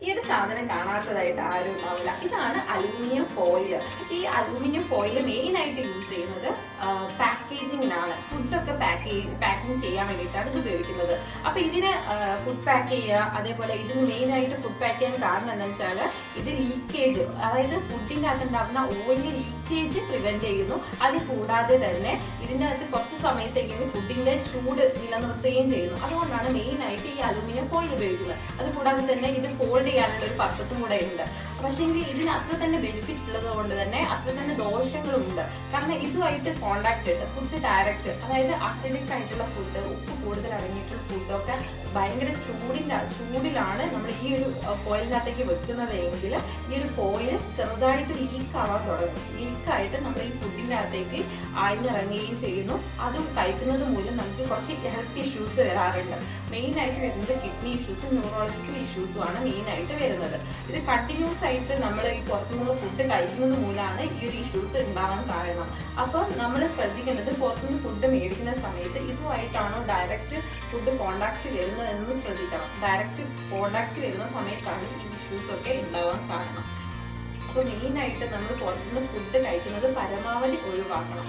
ഈ ഒരു സാധനം കാണാത്തതായിട്ട് ആരും ഉണ്ടാവില്ല. ഇതാണ് അലൂമിനിയം ഫോയിൽ. ഈ അലൂമിനിയം ഫോയിൽ മെയിൻ ആയിട്ട് യൂസ് ചെയ്യുന്നത് പാക്കേജിങ്ങിനാണ്. ഫുഡൊക്കെ പാക്കിംഗ് ചെയ്യാൻ വേണ്ടിയിട്ടാണ് ഇത് ഉപയോഗിക്കുന്നത്. അപ്പൊ ഇതിന് ഫുഡ് പാക്ക് ചെയ്യുക, അതേപോലെ ഇതിന് മെയിൻ ആയിട്ട് ഫുഡ് പാക്ക് ചെയ്യാൻ കാരണം എന്താണെന്ന് വെച്ചാൽ ഇത് ലീക്കേജ്, അതായത് ഫുഡിന്റെ അകത്ത് ഉണ്ടാകുന്ന ഓയിൽ ലീക്കേജ് പ്രിവെന്റ് ചെയ്യുന്നു. അത് കൂടാതെ തന്നെ ഇതിന്റെ അകത്ത് കുറച്ച് സമയത്തേക്ക് ഫുഡിന്റെ ചൂട് നിലനിർത്തുകയും ചെയ്യുന്നു. അതുകൊണ്ടാണ് മെയിൻ ആയിട്ട് ഈ അലൂമിനിയം ഫോയിൽ ഉപയോഗിക്കുന്നത്. അതുകൂടാതെ തന്നെ ഇത് ഫോൾഡ് ചെയ്യാനുള്ള ഒരു പർപ്പസും കൂടെ ഉണ്ട്. പക്ഷേ ഇതിന് അത്ര തന്നെ ബെനിഫിറ്റ് ഉള്ളത് കൊണ്ട് തന്നെ അത്ര തന്നെ ദോഷങ്ങളും ഉണ്ട്. കാരണം ഇതുമായിട്ട് കോണ്ടാക്ട് ഉണ്ട് ഫുഡ് ഡയറക്റ്റ്, അതായത് അസിഡിക് ആയിട്ടുള്ള ഫുഡ്, ഉപ്പ് കൂടുതൽ അടങ്ങിയിട്ടുള്ള ഫുഡൊക്കെ ഭയങ്കര ചൂടിലാണ് നമ്മൾ ഈ ഒരു ഫോയിലിനകത്തേക്ക് വെക്കുന്നത് എങ്കിൽ ഈ ഒരു ഫോയിൽ ചെറുതായിട്ട് ലീക്ക് ആവാൻ തുടങ്ങും. ലീക്കായിട്ട് നമ്മൾ ഈ ഫുഡിൻ്റെ അകത്തേക്ക് ആഴ്ന്നിറങ്ങുകയും ചെയ്യുന്നു. അതും കഴിക്കുന്നത് മൂലം നമുക്ക് കുറച്ച് ഹെൽത്ത് ഇഷ്യൂസ് വരാറുണ്ട്. മെയിൻ ആയിട്ട് വരുന്നത് കിഡ്നി ഇഷ്യൂസും ന്യൂറോളജിക്കൽ ഇഷ്യൂസും ആണ് മെയിൻ ആയിട്ട് വരുന്നത്. ഇത് കണ്ടിന്യൂസ് ആയിട്ട് നമ്മൾ ഈ പുറത്തുനിന്ന് ഫുഡ് കഴിക്കുന്നത് മൂലമാണ് ഈ ഒരു ഇഷ്യൂസ് ഉണ്ടാവാൻ കാരണം. അപ്പം നമ്മൾ ശ്രദ്ധിക്കേണ്ടത് പുറത്തുനിന്ന് ഫുഡ് മേടിക്കുന്ന സമയത്ത് ഇതുമായിട്ടാണോ ഡയറക്റ്റ് ഫുഡ് കോണ്ടാക്ട് വരുന്നതെന്ന് ശ്രദ്ധിക്കണം. ഡയറക്റ്റ് കോണ്ടാക്ട് വരുന്ന സമയത്താണ് ഈ ഇഷ്യൂസ് ഒക്കെ ഉണ്ടാവാൻ കാരണം. അപ്പോൾ മെയിൻ ആയിട്ട് നമ്മൾ പുറത്തുനിന്ന് ഫുഡ് കഴിക്കുന്നത് പരമാവധി ഒഴിവാക്കണം.